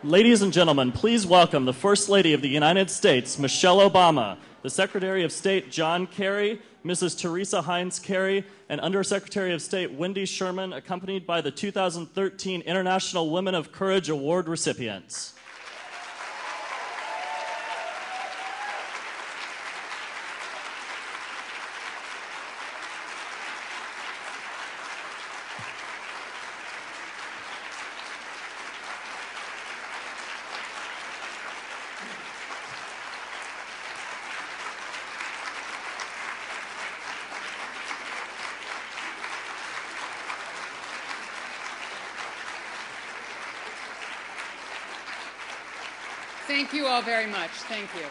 Ladies and gentlemen, please welcome the First Lady of the United States, Michelle Obama, the Secretary of State, John Kerry, Mrs. Teresa Heinz Kerry, and Undersecretary of State Wendy Sherman, accompanied by the 2013 International Women of Courage Award recipients. Thank you all very much. Thank you.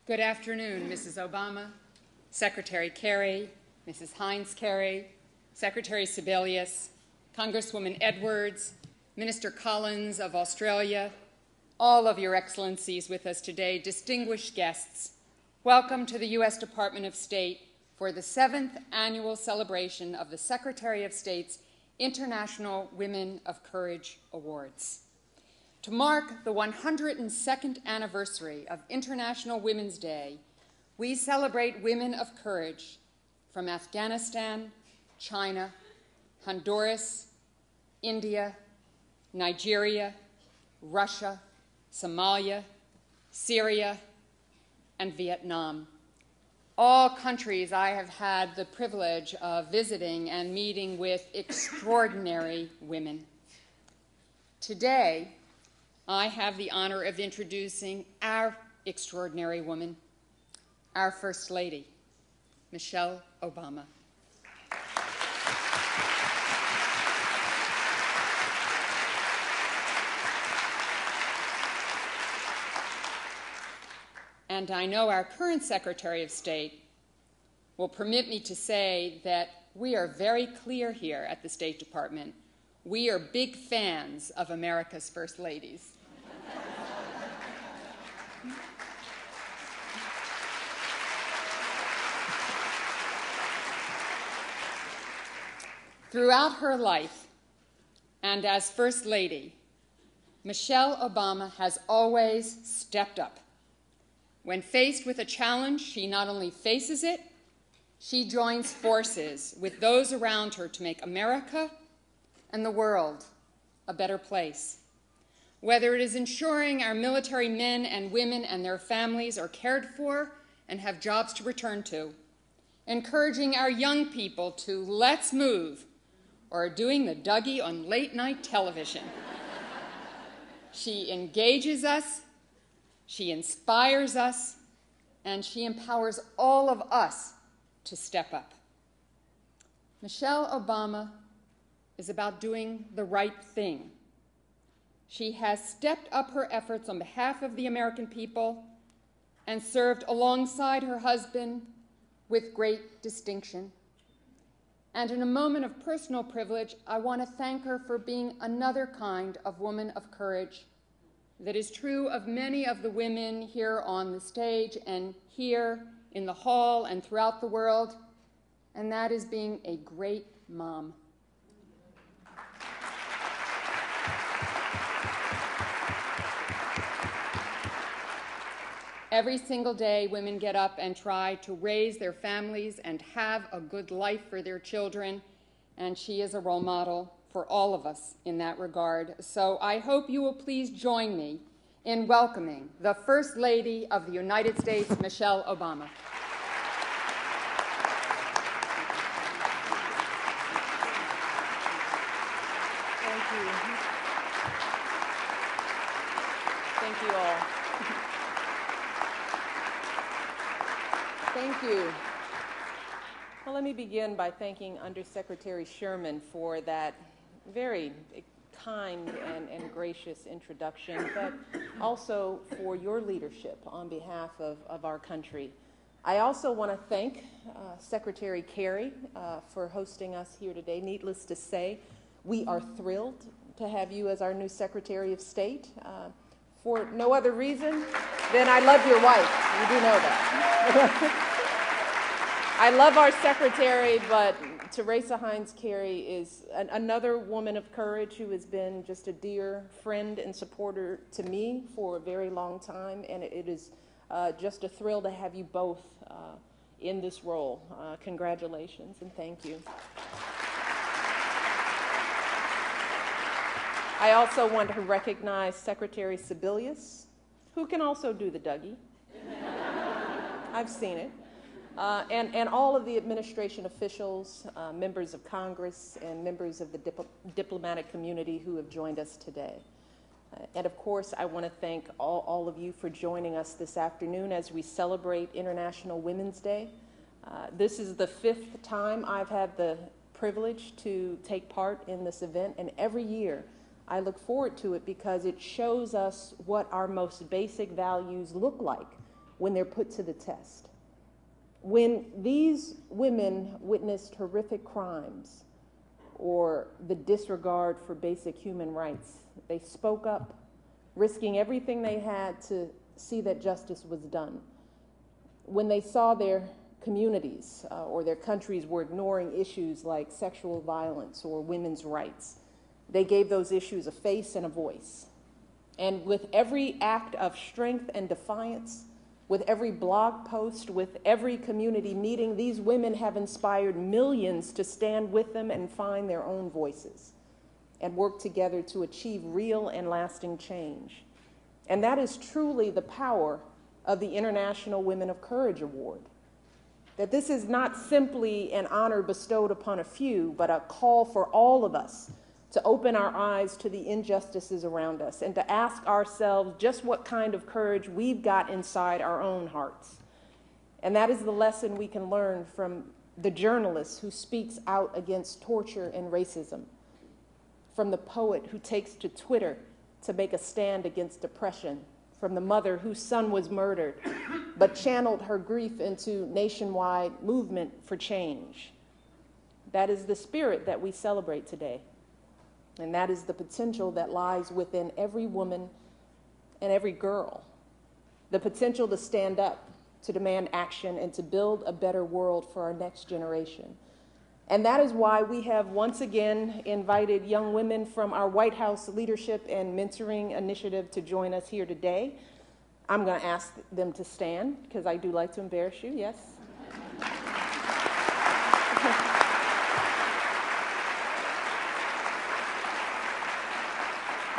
Good afternoon, Mrs. Obama, Secretary Kerry, Mrs. Heinz Kerry, Secretary Sebelius, Congresswoman Edwards, Minister Collins of Australia, all of your excellencies with us today, distinguished guests, welcome to the U.S. Department of State for the 7th annual celebration of the Secretary of State's International Women of Courage Awards. To mark the 102nd anniversary of International Women's Day, we celebrate women of courage from Afghanistan, China, Honduras, India, Nigeria, Russia, Somalia, Syria, and Vietnam. All countries I have had the privilege of visiting and meeting with extraordinary women. Today, I have the honor of introducing our extraordinary woman, our First Lady, Michelle Obama. And I know our current Secretary of State will permit me to say that we are very clear here at the State Department. We are big fans of America's First Ladies. Throughout her life, and as First Lady, Michelle Obama has always stepped up. When faced with a challenge, she not only faces it, she joins forces with those around her to make America and the world a better place. Whether it is ensuring our military men and women and their families are cared for and have jobs to return to, encouraging our young people to let's move, or doing the Dougie on late-night television. She engages us, she inspires us, and she empowers all of us to step up. Michelle Obama is about doing the right thing. She has stepped up her efforts on behalf of the American people and served alongside her husband with great distinction. And in a moment of personal privilege, I want to thank her for being another kind of woman of courage that is true of many of the women here on the stage and here in the hall and throughout the world, and that is being a great mom. Every single day, women get up and try to raise their families and have a good life for their children, and she is a role model for all of us in that regard. So I hope you will please join me in welcoming the First Lady of the United States, Michelle Obama. Thank you. Thank you all. Thank you. Well, let me begin by thanking Undersecretary Sherman for that very kind and gracious introduction, but also for your leadership on behalf of our country. I also want to thank Secretary Kerry for hosting us here today. Needless to say, we are thrilled to have you as our new Secretary of State for no other reason than I love your wife. You do know that. I love our secretary, but Teresa Heinz Kerry is another woman of courage who has been just a dear friend and supporter to me for a very long time, and it is just a thrill to have you both in this role. Congratulations and thank you. I also want to recognize Secretary Sebelius, who can also do the Dougie. I've seen it. And all of the administration officials, members of Congress, and members of the diplomatic community who have joined us today. And of course, I want to thank all of you for joining us this afternoon as we celebrate International Women's Day. This is the 5th time I've had the privilege to take part in this event, and every year I look forward to it because it shows us what our most basic values look like when they're put to the test. When these women witnessed horrific crimes or the disregard for basic human rights, they spoke up, risking everything they had to see that justice was done. When they saw their communities or their countries were ignoring issues like sexual violence or women's rights, they gave those issues a face and a voice. And with every act of strength and defiance, with every blog post, with every community meeting, these women have inspired millions to stand with them and find their own voices and work together to achieve real and lasting change. And that is truly the power of the International Women of Courage Award. That this is not simply an honor bestowed upon a few, but a call for all of us to open our eyes to the injustices around us and to ask ourselves just what kind of courage we've got inside our own hearts. And that is the lesson we can learn from the journalist who speaks out against torture and racism, from the poet who takes to Twitter to make a stand against depression, from the mother whose son was murdered but channeled her grief into nationwide movement for change. That is the spirit that we celebrate today. And that is the potential that lies within every woman and every girl. The potential to stand up, to demand action, and to build a better world for our next generation. And that is why we have once again invited young women from our White House Leadership and Mentoring Initiative to join us here today. I'm going to ask them to stand because I do like to embarrass you, yes?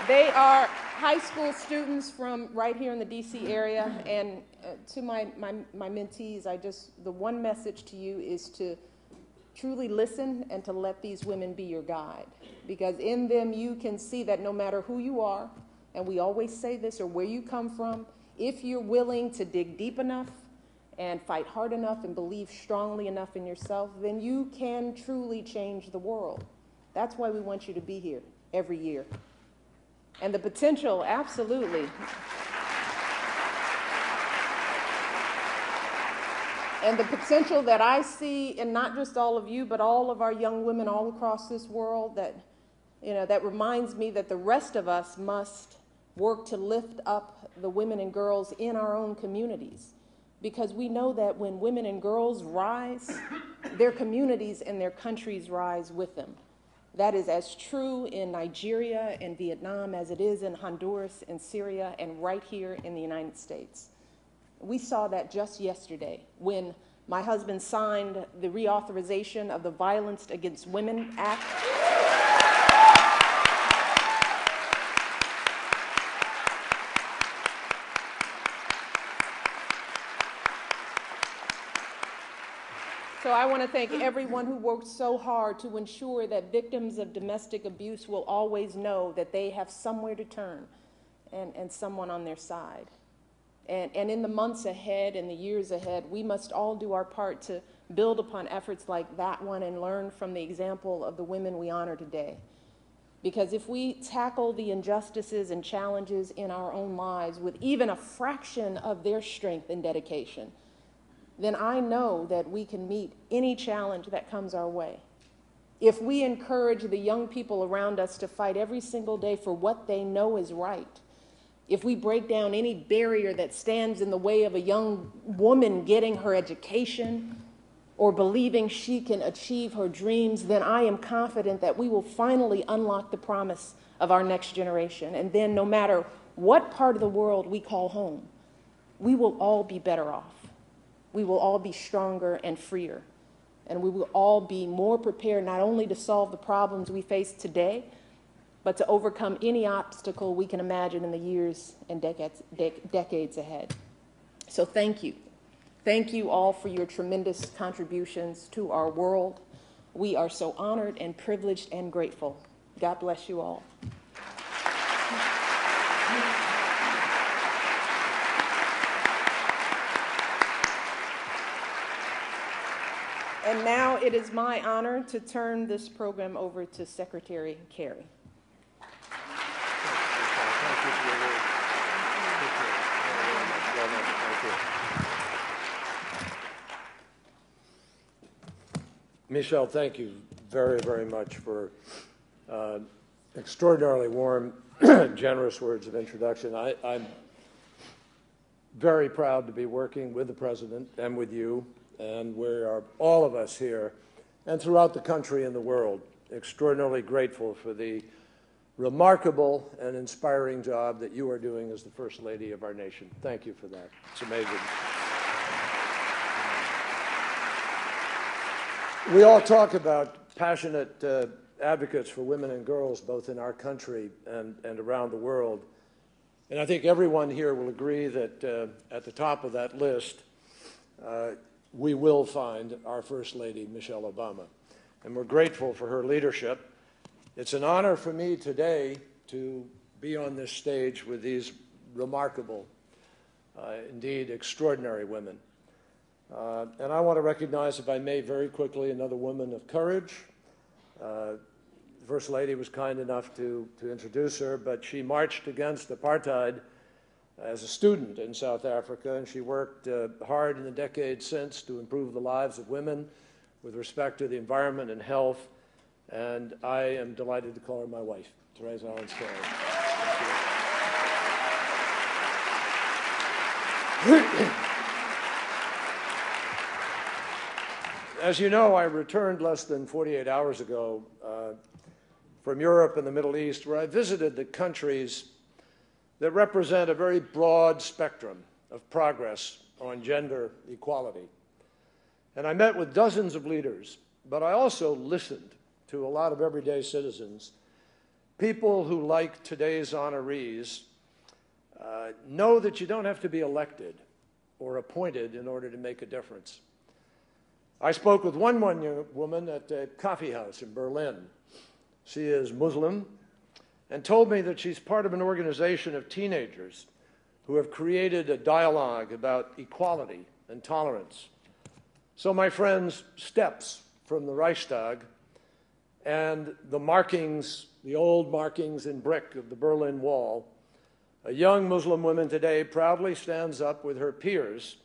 They are high school students from right here in the DC area, and to my mentees, the one message to you is to truly listen and to let these women be your guide, because in them you can see that no matter who you are, and we always say this, or where you come from, if you're willing to dig deep enough and fight hard enough and believe strongly enough in yourself, then you can truly change the world. That's why we want you to be here every year. And the potential, absolutely. And the potential that I see in not just all of you, but all of our young women all across this world, that reminds me that the rest of us must work to lift up the women and girls in our own communities. Because we know that when women and girls rise, their communities and their countries rise with them. That is as true in Nigeria and Vietnam as it is in Honduras and Syria and right here in the United States. We saw that just yesterday when my husband signed the reauthorization of the Violence Against Women Act. So I want to thank everyone who worked so hard to ensure that victims of domestic abuse will always know that they have somewhere to turn and someone on their side. And in the months ahead and the years ahead, we must all do our part to build upon efforts like that one and learn from the example of the women we honor today. Because if we tackle the injustices and challenges in our own lives with even a fraction of their strength and dedication, then I know that we can meet any challenge that comes our way. If we encourage the young people around us to fight every single day for what they know is right, if we break down any barrier that stands in the way of a young woman getting her education, or believing she can achieve her dreams, then I am confident that we will finally unlock the promise of our next generation. And then no matter what part of the world we call home, we will all be better off. We will all be stronger and freer. And we will all be more prepared not only to solve the problems we face today, but to overcome any obstacle we can imagine in the years and decades ahead. So thank you. Thank you all for your tremendous contributions to our world. We are so honored and privileged and grateful. God bless you all. And now it is my honor to turn this program over to Secretary Kerry. Michelle, thank you very, very much for extraordinarily warm, generous words of introduction. I'm very proud to be working with the President and with you, and we are, all of us here, and throughout the country and the world, extraordinarily grateful for the remarkable and inspiring job that you are doing as the First Lady of our nation. Thank you for that. It's amazing. We all talk about passionate advocates for women and girls, both in our country and around the world. And I think everyone here will agree that at the top of that list, we will find our First Lady, Michelle Obama. And we're grateful for her leadership. It's an honor for me today to be on this stage with these remarkable, indeed extraordinary women. And I want to recognize, if I may, very quickly, another woman of courage. The First Lady was kind enough to introduce her, but she marched against apartheid as a student in South Africa, and she worked hard in the decades since to improve the lives of women with respect to the environment and health. And I am delighted to call her my wife, Therese Owens Kerry. As you know, I returned less than 48 hours ago from Europe and the Middle East, where I visited the countries that represent a very broad spectrum of progress on gender equality. And I met with dozens of leaders, but I also listened to a lot of everyday citizens, people who, like today's honorees, know that you don't have to be elected or appointed in order to make a difference. I spoke with one young woman at a coffee house in Berlin. She is Muslim and told me that she's part of an organization of teenagers who have created a dialogue about equality and tolerance. So, my friends, steps from the Reichstag and the markings, the old markings in brick of the Berlin Wall, a young Muslim woman today proudly stands up with her peers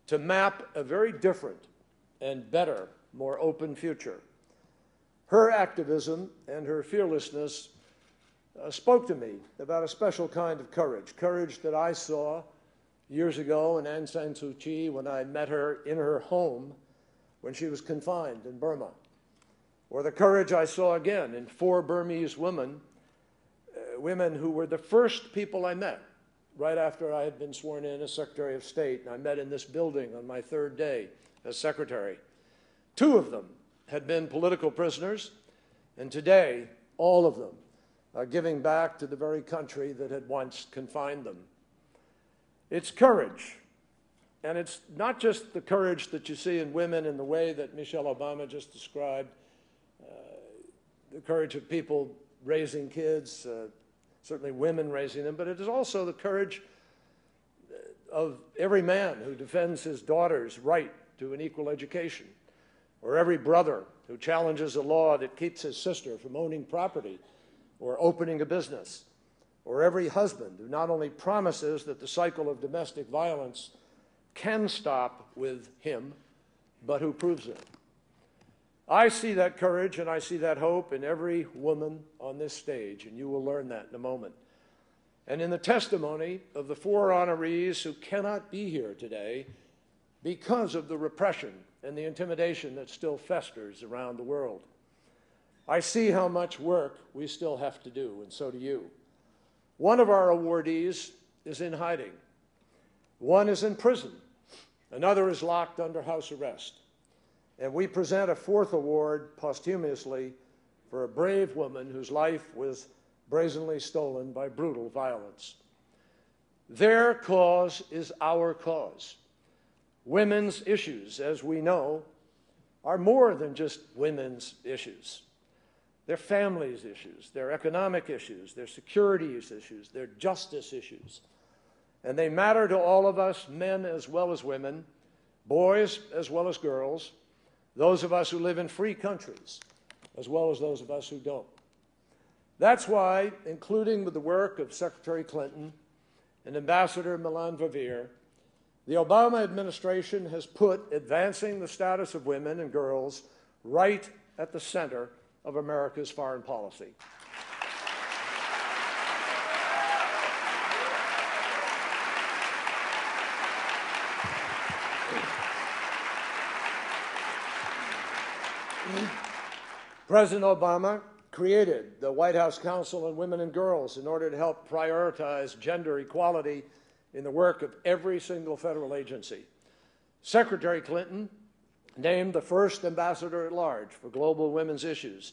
to map a very different and better, more open future. Her activism and her fearlessness spoke to me about a special kind of courage, courage that I saw years ago in Aung San Suu Kyi when I met her in her home when she was confined in Burma, or the courage I saw again in 4 Burmese women who were the first people I met right after I had been sworn in as Secretary of State, and I met in this building on my 3rd day as Secretary. 2 of them had been political prisoners, and today all of them are giving back to the very country that had once confined them. It's courage, and it's not just the courage that you see in women in the way that Michelle Obama just described, the courage of people raising kids, certainly women raising them, but it is also the courage of every man who defends his daughter's right to an equal education, or every brother who challenges a law that keeps his sister from owning property or opening a business, or every husband who not only promises that the cycle of domestic violence can stop with him, but who proves it. I see that courage and I see that hope in every woman on this stage, and you will learn that in a moment. And in the testimony of the 4 honorees who cannot be here today because of the repression and the intimidation that still festers around the world. I see how much work we still have to do, and so do you. One of our awardees is in hiding. One is in prison. Another is locked under house arrest. And we present a fourth award posthumously for a brave woman whose life was brazenly stolen by brutal violence. Their cause is our cause. Women's issues, as we know, are more than just women's issues. They're families' issues, they're economic issues, they're security issues, they're justice issues. And they matter to all of us, men as well as women, boys as well as girls, those of us who live in free countries, as well as those of us who don't. That's why, including with the work of Secretary Clinton and Ambassador Milan Verveer, the Obama administration has put advancing the status of women and girls right at the center of America's foreign policy. President Obama created the White House Council on Women and Girls in order to help prioritize gender equality in the work of every single federal agency. Secretary Clinton named the first ambassador at large for global women's issues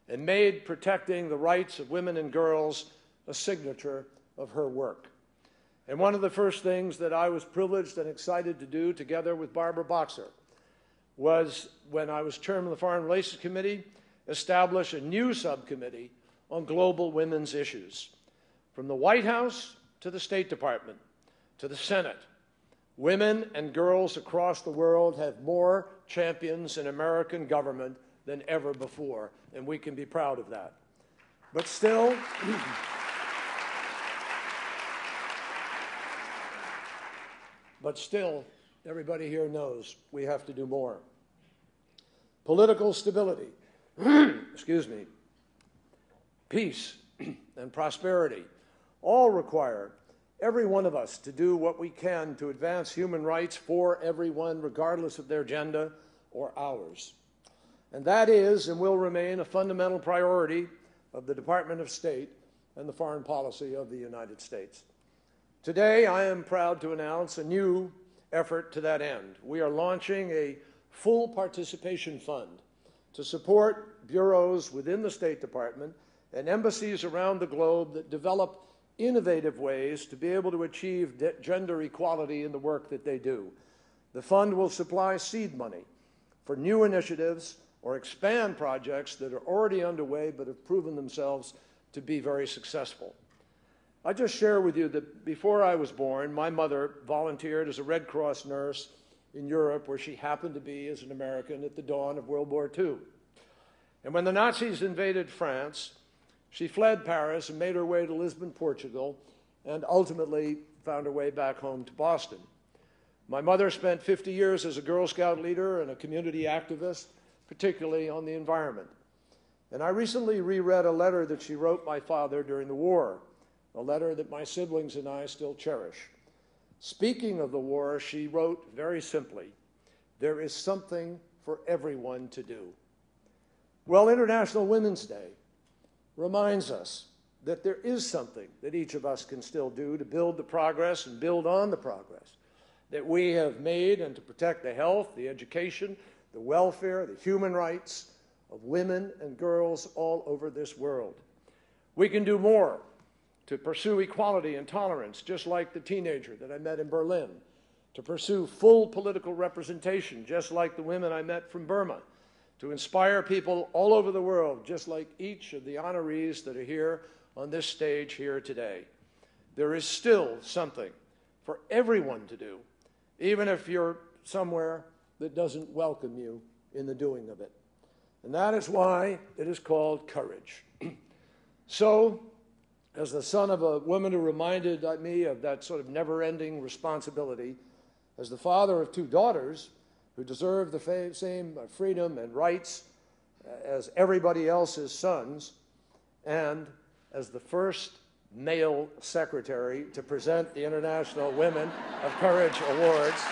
and made protecting the rights of women and girls a signature of her work. And one of the first things that I was privileged and excited to do together with Barbara Boxer was, when I was chairman of the Foreign Relations Committee, establish a new subcommittee on global women's issues. From the White House to the State Department to the Senate, women and girls across the world have more champions in American government than ever before, and we can be proud of that. But still, everybody here knows we have to do more. Political stability, excuse me, peace and prosperity all require every one of us to do what we can to advance human rights for everyone, regardless of their gender or ours. And that is and will remain a fundamental priority of the Department of State and the foreign policy of the United States. Today, I am proud to announce a new effort to that end. We are launching a full participation fund to support bureaus within the State Department and embassies around the globe that develop innovative ways to be able to achieve gender equality in the work that they do. The fund will supply seed money for new initiatives or expand projects that are already underway but have proven themselves to be very successful. I just share with you that before I was born, my mother volunteered as a Red Cross nurse in Europe, where she happened to be as an American at the dawn of World War II. And when the Nazis invaded France, she fled Paris and made her way to Lisbon, Portugal, and ultimately found her way back home to Boston. My mother spent 50 years as a Girl Scout leader and a community activist, particularly on the environment. And I recently reread a letter that she wrote my father during the war, a letter that my siblings and I still cherish. Speaking of the war, she wrote very simply, "There is something for everyone to do." Well, International Women's Day reminds us that there is something that each of us can still do to build the progress and build on the progress that we have made and to protect the health, the education, the welfare, the human rights of women and girls all over this world. We can do more to pursue equality and tolerance, just like the teenager that I met in Berlin, to pursue full political representation, just like the women I met from Burma, to inspire people all over the world, just like each of the honorees that are here on this stage here today. There is still something for everyone to do, even if you're somewhere that doesn't welcome you in the doing of it. And that is why it is called courage. So, as the son of a woman who reminded me of that sort of never-ending responsibility, as the father of two daughters who deserve the same freedom and rights as everybody else's sons, and as the first male secretary to present the International Women of Courage Awards,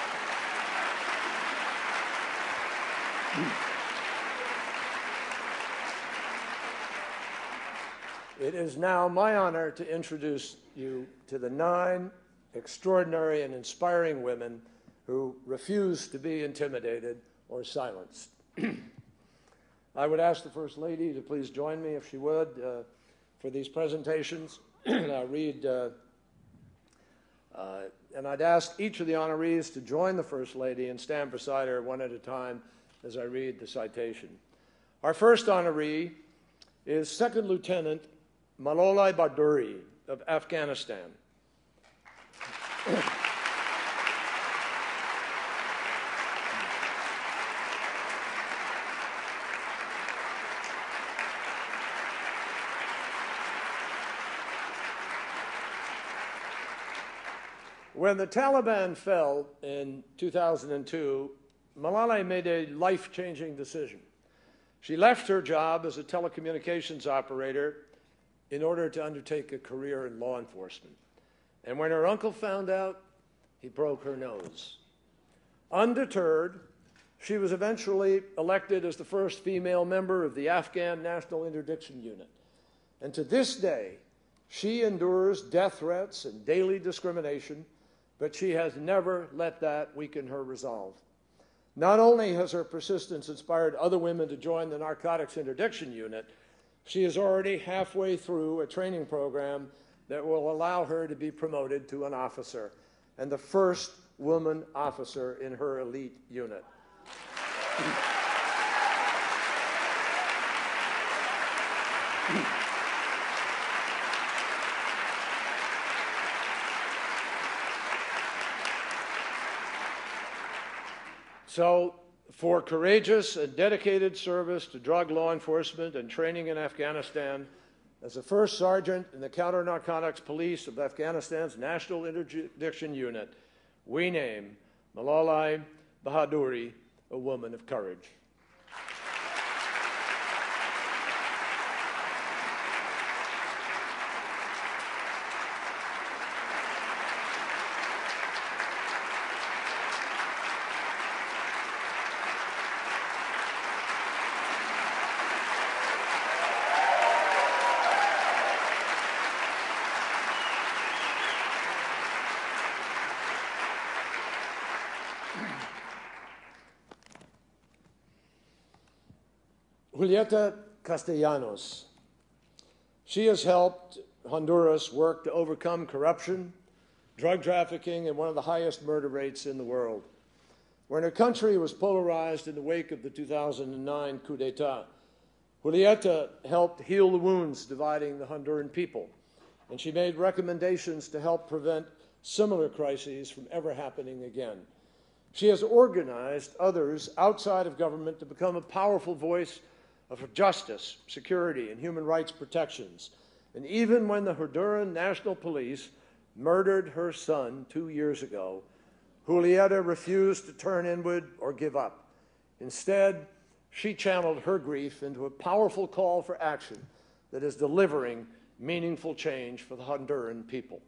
It is now my honor to introduce you to the 9 extraordinary and inspiring women who refuse to be intimidated or silenced. I would ask the First Lady to please join me, if she would, for these presentations. I'll read, and I'd ask each of the honorees to join the First Lady and stand beside her one at a time as I read the citation. Our first honoree is Second Lieutenant Malolai Bhaduri of Afghanistan. When the Taliban fell in 2002, Malala made a life-changing decision. She left her job as a telecommunications operator in order to undertake a career in law enforcement. And when her uncle found out, he broke her nose. Undeterred, she was eventually elected as the first female member of the Afghan National Interdiction Unit. And to this day, she endures death threats and daily discrimination, but she has never let that weaken her resolve. Not only has her persistence inspired other women to join the Narcotics Interdiction Unit, she is already halfway through a training program that will allow her to be promoted to an officer, and the first woman officer in her elite unit. So, for courageous and dedicated service to drug law enforcement and training in Afghanistan, as a first sergeant in the Counter-Narcotics Police of Afghanistan's National Interdiction Unit, we name Malolai Bhaduri a woman of courage. Julieta Castellanos. She has helped Honduras work to overcome corruption, drug trafficking, and one of the highest murder rates in the world. When her country was polarized in the wake of the 2009 coup d'etat, Julieta helped heal the wounds dividing the Honduran people, and she made recommendations to help prevent similar crises from ever happening again. She has organized others outside of government to become a powerful voice of justice, security, and human rights protections. And even when the Honduran National Police murdered her son 2 years ago, Julieta refused to turn inward or give up. Instead, she channeled her grief into a powerful call for action that is delivering meaningful change for the Honduran people.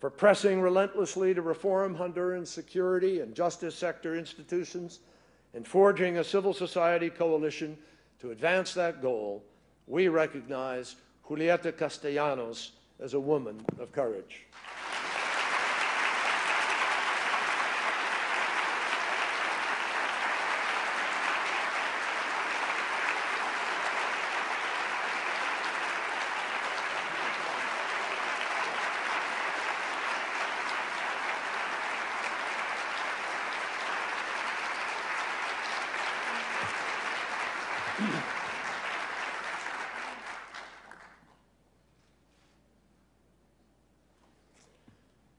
For pressing relentlessly to reform Honduran security and justice sector institutions and forging a civil society coalition to advance that goal, we recognize Julieta Castellanos as a woman of courage.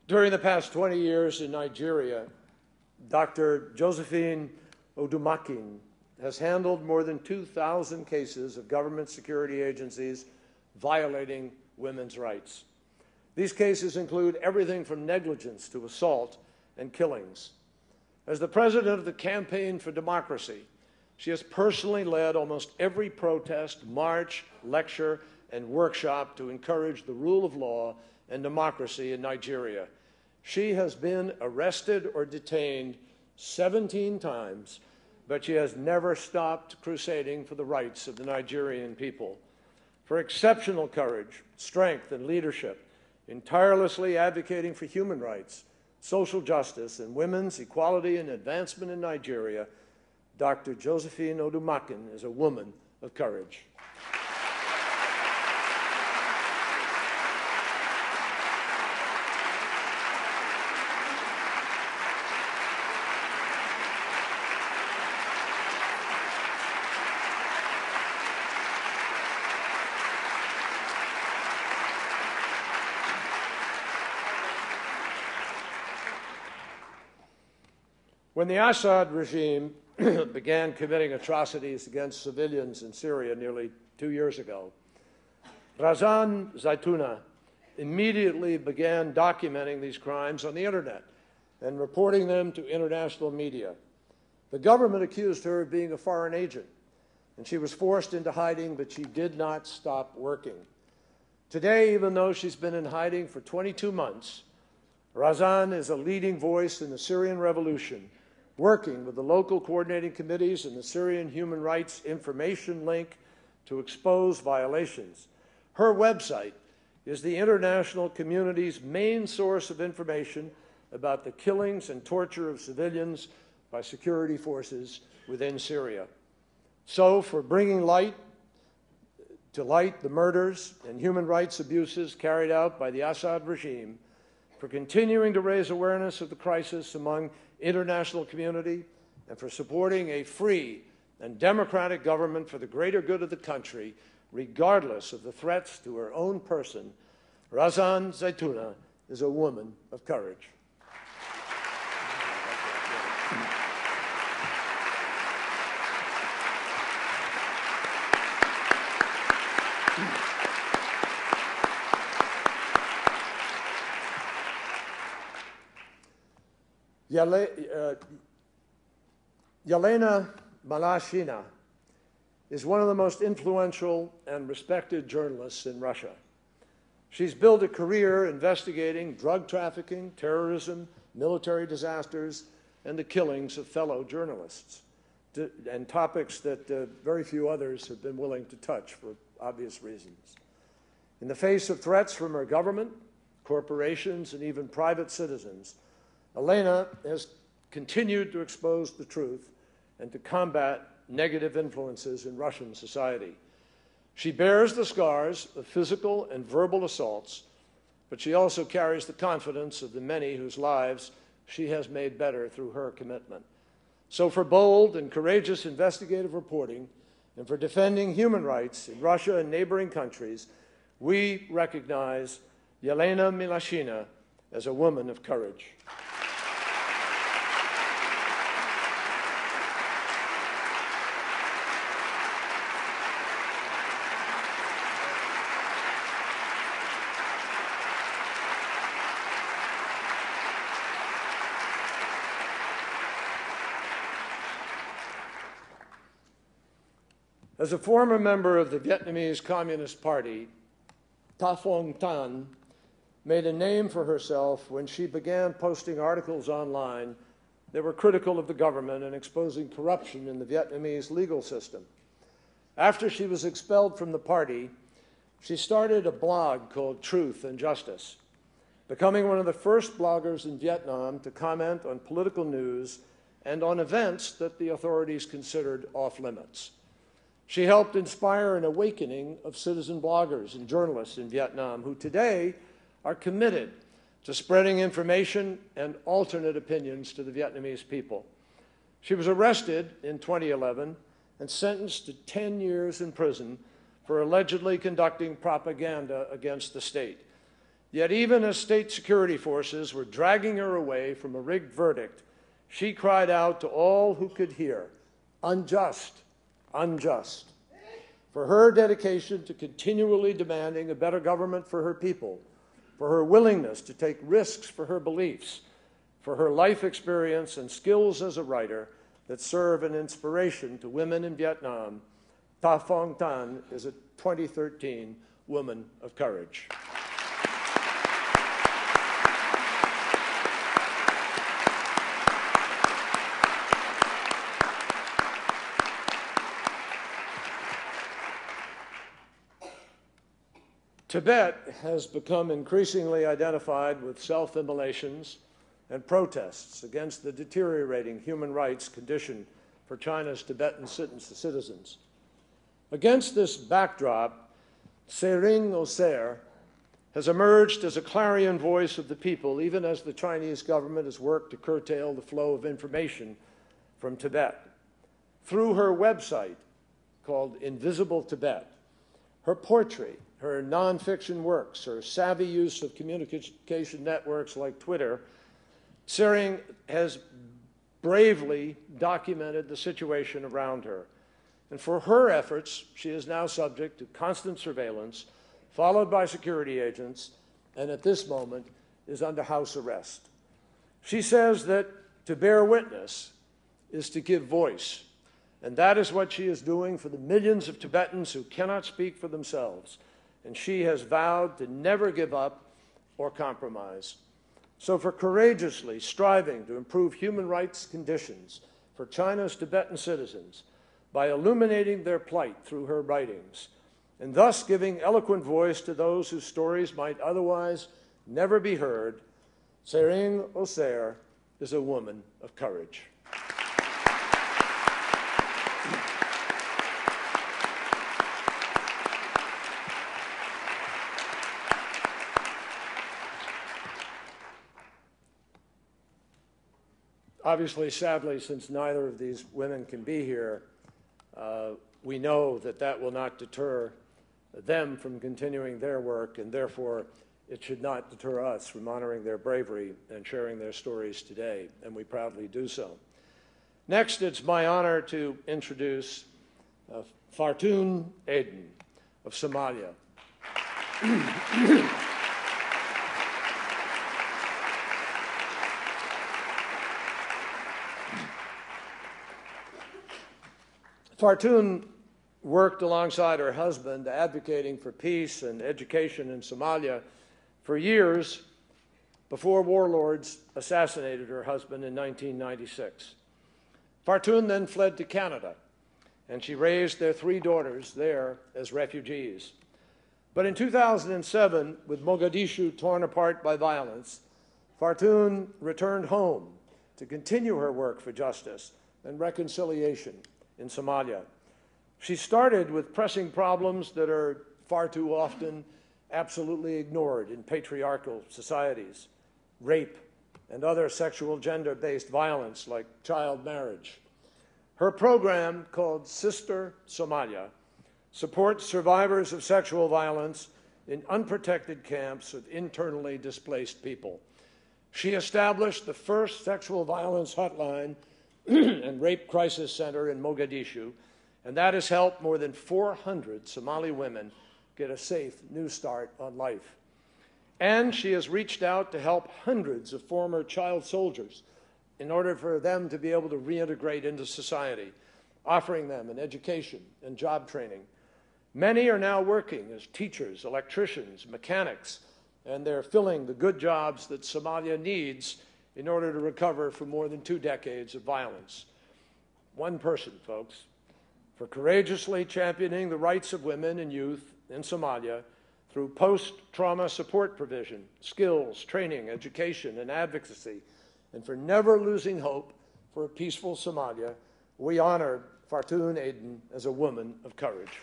During the past 20 years in Nigeria, Dr. Josephine Odumakin has handled more than 2,000 cases of government security agencies violating women's rights. These cases include everything from negligence to assault and killings. As the president of the Campaign for Democracy, she has personally led almost every protest, march, lecture, and workshop to encourage the rule of law and democracy in Nigeria. She has been arrested or detained 17 times but she has never stopped crusading for the rights of the Nigerian people. For exceptional courage, strength, and leadership in tirelessly advocating for human rights, social justice, and women's equality and advancement in Nigeria, Dr. Josephine Odumakin is a woman of courage. When the Assad regime began committing atrocities against civilians in Syria nearly 2 years ago, Razan Zaitouneh immediately began documenting these crimes on the internet and reporting them to international media. The government accused her of being a foreign agent, and she was forced into hiding, but she did not stop working. Today, even though she's been in hiding for 22 months, Razan is a leading voice in the Syrian revolution, working with the local coordinating committees and the Syrian Human Rights Information Link to expose violations. Her website is the international community's main source of information about the killings and torture of civilians by security forces within Syria. So, for bringing to light the murders and human rights abuses carried out by the Assad regime, for continuing to raise awareness of the crisis among international community, and for supporting a free and democratic government for the greater good of the country, regardless of the threats to her own person, Razan Zaitouneh is a woman of courage. Yelena Malashina is one of the most influential and respected journalists in Russia. She's built a career investigating drug trafficking, terrorism, military disasters, and the killings of fellow journalists, and topics that very few others have been willing to touch for obvious reasons. In the face of threats from her government, corporations, and even private citizens, Elena has continued to expose the truth and to combat negative influences in Russian society. She bears the scars of physical and verbal assaults, but she also carries the confidence of the many whose lives she has made better through her commitment. So for bold and courageous investigative reporting and for defending human rights in Russia and neighboring countries, we recognize Yelena Malashina as a woman of courage. As a former member of the Vietnamese Communist Party, Ta Phong Tan made a name for herself when she began posting articles online that were critical of the government and exposing corruption in the Vietnamese legal system. After she was expelled from the party, she started a blog called Truth and Justice, becoming one of the first bloggers in Vietnam to comment on political news and on events that the authorities considered off-limits. She helped inspire an awakening of citizen bloggers and journalists in Vietnam who today are committed to spreading information and alternate opinions to the Vietnamese people. She was arrested in 2011 and sentenced to 10 years in prison for allegedly conducting propaganda against the state. Yet even as state security forces were dragging her away from a rigged verdict, she cried out to all who could hear, "Unjust, unjust." For her dedication to continually demanding a better government for her people, for her willingness to take risks for her beliefs, for her life experience and skills as a writer that serve an inspiration to women in Vietnam, Ta Phong Tan is a 2013 Woman of Courage. Tibet has become increasingly identified with self-immolations and protests against the deteriorating human rights condition for China's Tibetan citizens. Against this backdrop, Tsering Oser has emerged as a clarion voice of the people, even as the Chinese government has worked to curtail the flow of information from Tibet. Through her website, called Invisible Tibet, her poetry, her nonfiction works, her savvy use of communication networks like Twitter, Tsering has bravely documented the situation around her. And for her efforts, she is now subject to constant surveillance, followed by security agents, and at this moment is under house arrest. She says that to bear witness is to give voice, and that is what she is doing for the millions of Tibetans who cannot speak for themselves. And she has vowed to never give up or compromise. So for courageously striving to improve human rights conditions for China's Tibetan citizens by illuminating their plight through her writings, and thus giving eloquent voice to those whose stories might otherwise never be heard, Tsering Oser is a woman of courage. Obviously, sadly, since neither of these women can be here, we know that that will not deter them from continuing their work, and therefore it should not deter us from honoring their bravery and sharing their stories today, and we proudly do so. Next, it's my honor to introduce Fartun Aydin of Somalia. Fartun worked alongside her husband advocating for peace and education in Somalia for years before warlords assassinated her husband in 1996. Fartun then fled to Canada, and she raised their 3 daughters there as refugees. But in 2007, with Mogadishu torn apart by violence, Fartun returned home to continue her work for justice and reconciliation in Somalia. She started with pressing problems that are far too often absolutely ignored in patriarchal societies: rape and other sexual gender-based violence like child marriage. Her program, called Sister Somalia, supports survivors of sexual violence in unprotected camps of internally displaced people. She established the first sexual violence hotline and rape crisis center in Mogadishu, and that has helped more than 400 Somali women get a safe new start on life. And she has reached out to help hundreds of former child soldiers in order for them to be able to reintegrate into society, offering them an education and job training. Many are now working as teachers, electricians, mechanics, and they're filling the good jobs that Somalia needs in order to recover from more than 2 decades of violence. One person, folks, for courageously championing the rights of women and youth in Somalia through post-trauma support provision, skills, training, education, and advocacy, and for never losing hope for a peaceful Somalia, we honor Fartun Aydin as a woman of courage.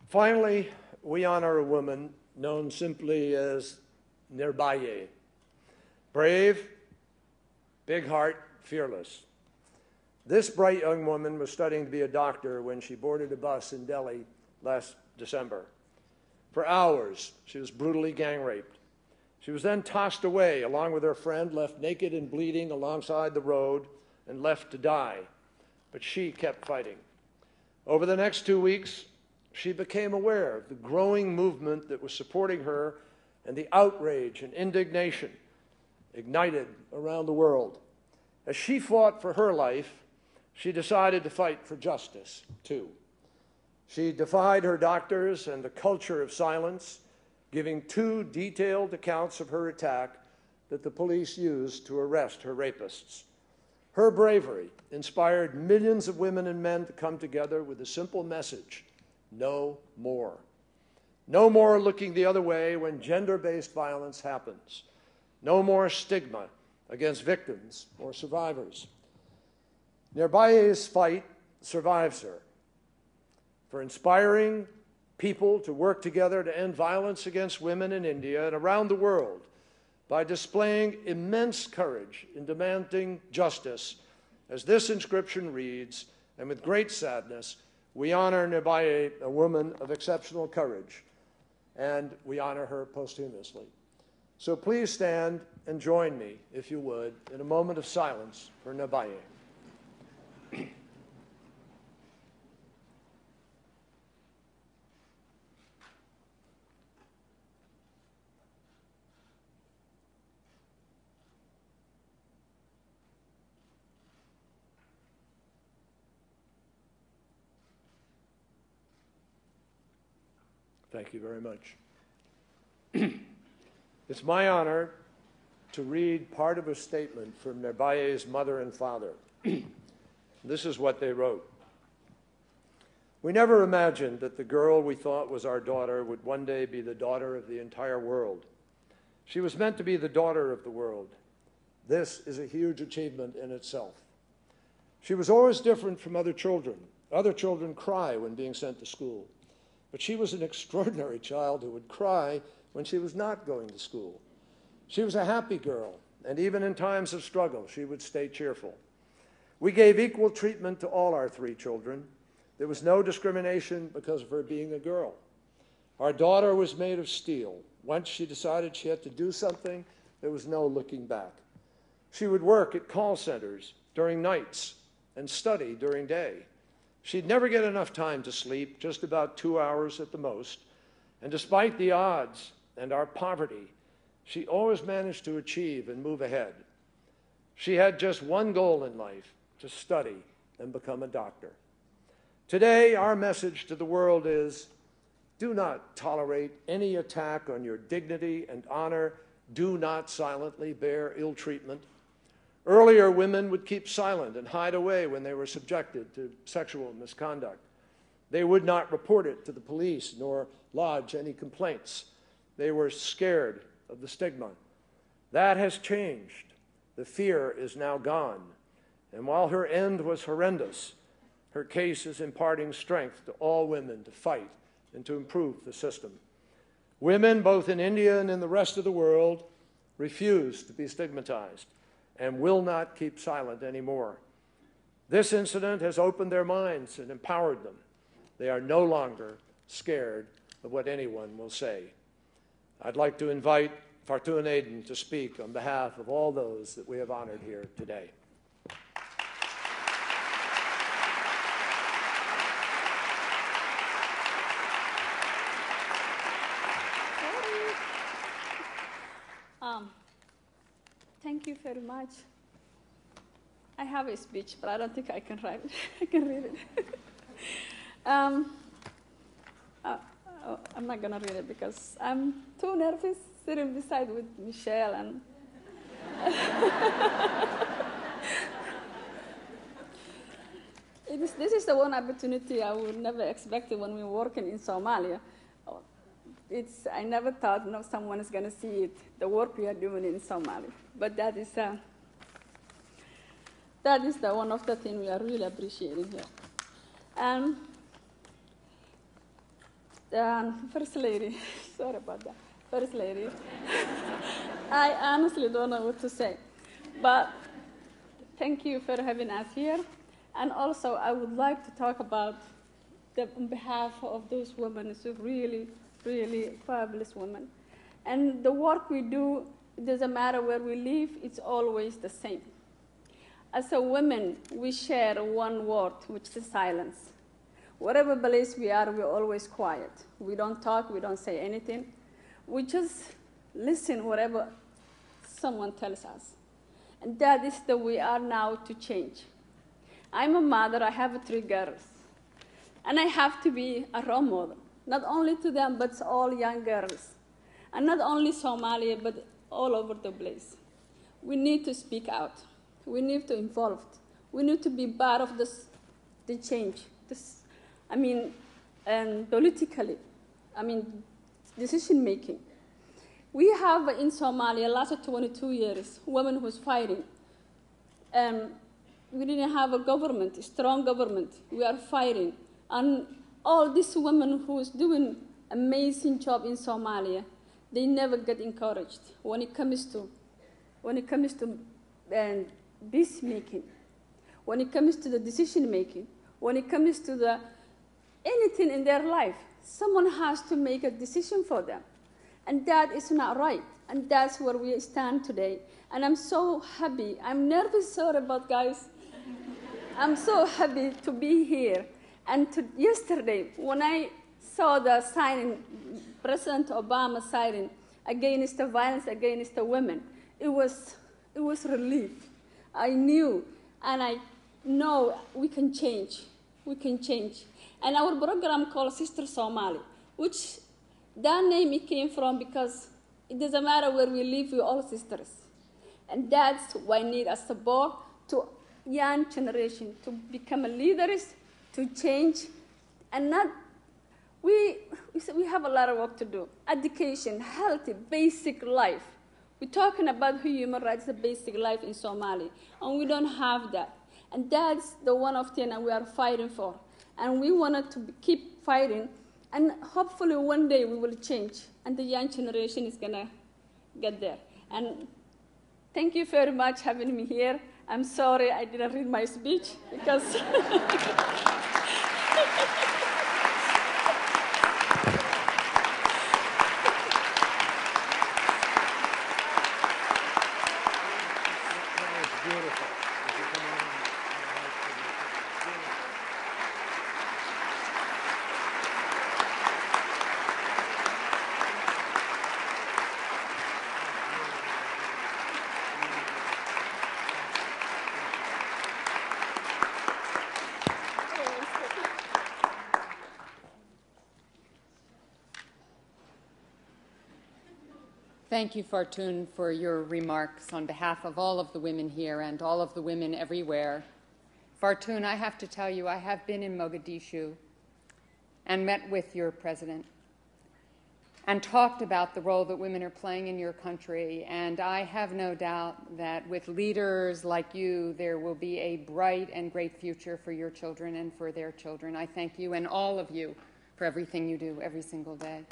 Finally, we honor a woman known simply as Nirbaye. Brave, big heart, fearless. This bright young woman was studying to be a doctor when she boarded a bus in Delhi last December. For hours, she was brutally gang raped. She was then tossed away along with her friend, left naked and bleeding alongside the road, and left to die. But she kept fighting. Over the next 2 weeks, she became aware of the growing movement that was supporting her and the outrage and indignation ignited around the world. As she fought for her life, She decided to fight for justice, too. She defied her doctors and the culture of silence, giving 2 detailed accounts of her attack that the police used to arrest her rapists. Her bravery inspired millions of women and men to come together with a simple message: no more. No more looking the other way when gender-based violence happens. No more stigma against victims or survivors. Nirbaye's fight survives her. For inspiring people to work together to end violence against women in India and around the world by displaying immense courage in demanding justice, as this inscription reads, and with great sadness, we honor Nirbaye, a woman of exceptional courage, and we honor her posthumously. So please stand and join me, if you would, in a moment of silence for Nirbaye. Thank you very much. It's my honor to read part of a statement from Nirbaye's mother and father. This is what they wrote. We never imagined that the girl we thought was our daughter would one day be the daughter of the entire world. She was meant to be the daughter of the world. This is a huge achievement in itself. She was always different from other children. Other children cry when being sent to school. But she was an extraordinary child who would cry when she was not going to school. She was a happy girl, and even in times of struggle, she would stay cheerful. We gave equal treatment to all our 3 children. There was no discrimination because of her being a girl. Our daughter was made of steel. Once she decided she had to do something, there was no looking back. She would work at call centers during nights and study during day. She'd never get enough time to sleep, just about 2 hours at the most. And despite the odds and our poverty, she always managed to achieve and move ahead. She had just one goal in life: to study and become a doctor. Today, our message to the world is: do not tolerate any attack on your dignity and honor. Do not silently bear ill treatment. Earlier, women would keep silent and hide away when they were subjected to sexual misconduct. They would not report it to the police nor lodge any complaints. They were scared of the stigma. That has changed. The fear is now gone. And while her end was horrendous, her case is imparting strength to all women to fight and to improve the system. Women, both in India and in the rest of the world, refuse to be stigmatized and will not keep silent anymore. This incident has opened their minds and empowered them. They are no longer scared of what anyone will say. I'd like to invite Fartun Aden to speak on behalf of all those that we have honored here today. Thank you very much. I have a speech, but I don't think I can write it. I can read it. I'm not going to read it because I'm too nervous sitting beside with Michelle. And this is the one opportunity I would never expect when we were working in Somalia. I never thought someone is going to see it, the work we are doing in Somalia. But that is the one of the things we are really appreciating here. And First Lady, sorry about that. First Lady, I honestly don't know what to say. But thank you for having us here. And also, I would like to talk about, on behalf of those women who really, really fabulous women. And the work we do, it doesn't matter where we live, it's always the same. As a women, we share one word, which is silence. Whatever place we are, we're always quiet. We don't talk, we don't say anything. We just listen whatever someone tells us. And that is the way we are now to change. I'm a mother, I have 3 girls. And I have to be a role model, not only to them, but to all young girls. And not only Somalia, but all over the place. We need to speak out. We need to involve. We need to be part of the change. Politically, decision making. We have in Somalia, last 22 years, women who's fighting. We didn't have a government, a strong government. We are fighting. And all these women who's doing amazing job in Somalia, they never get encouraged when it comes to peacemaking, when it comes to the decision making, when it comes to anything in their life. Someone has to make a decision for them. And that is not right. And that's where we stand today. And I'm so happy. I'm nervous, sorry about guys. I'm so happy to be here. And yesterday, when I saw the signing, President Obama signing against the violence against the women, it was relief. I knew, and I know we can change. We can change. And our program called Sister Somali, which that name it came from because it doesn't matter where we live, we're all sisters. And that's why I need a support to young generation to become leaders, to change, and not, we have a lot of work to do. Education, healthy, basic life. We're talking about human rights, the basic life in Somalia, and we don't have that. And that's the one of things we are fighting for. And we wanted to keep fighting, and hopefully one day we will change, and the young generation is gonna get there. And thank you very much for having me here. I'm sorry I didn't read my speech because Thank you, Fartun, for your remarks on behalf of all of the women here and all of the women everywhere. Fartun, I have to tell you, I have been in Mogadishu and met with your president and talked about the role that women are playing in your country. And I have no doubt that with leaders like you, there will be a bright and great future for your children and for their children. I thank you and all of you for everything you do every single day.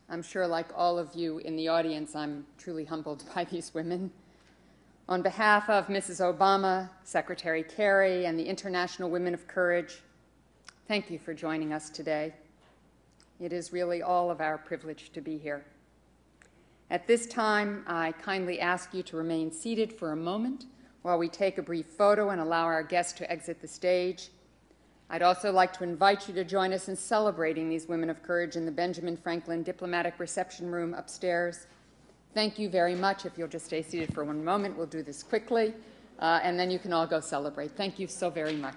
I'm sure, like all of you in the audience, I'm truly humbled by these women. On behalf of Mrs. Obama, Secretary Kerry, and the International Women of Courage, thank you for joining us today. It is really all of our privilege to be here. At this time, I kindly ask you to remain seated for a moment while we take a brief photo and allow our guests to exit the stage. I'd also like to invite you to join us in celebrating these women of courage in the Benjamin Franklin Diplomatic Reception Room upstairs. Thank you very much. If you'll just stay seated for one moment, we'll do this quickly, and then you can all go celebrate. Thank you so very much.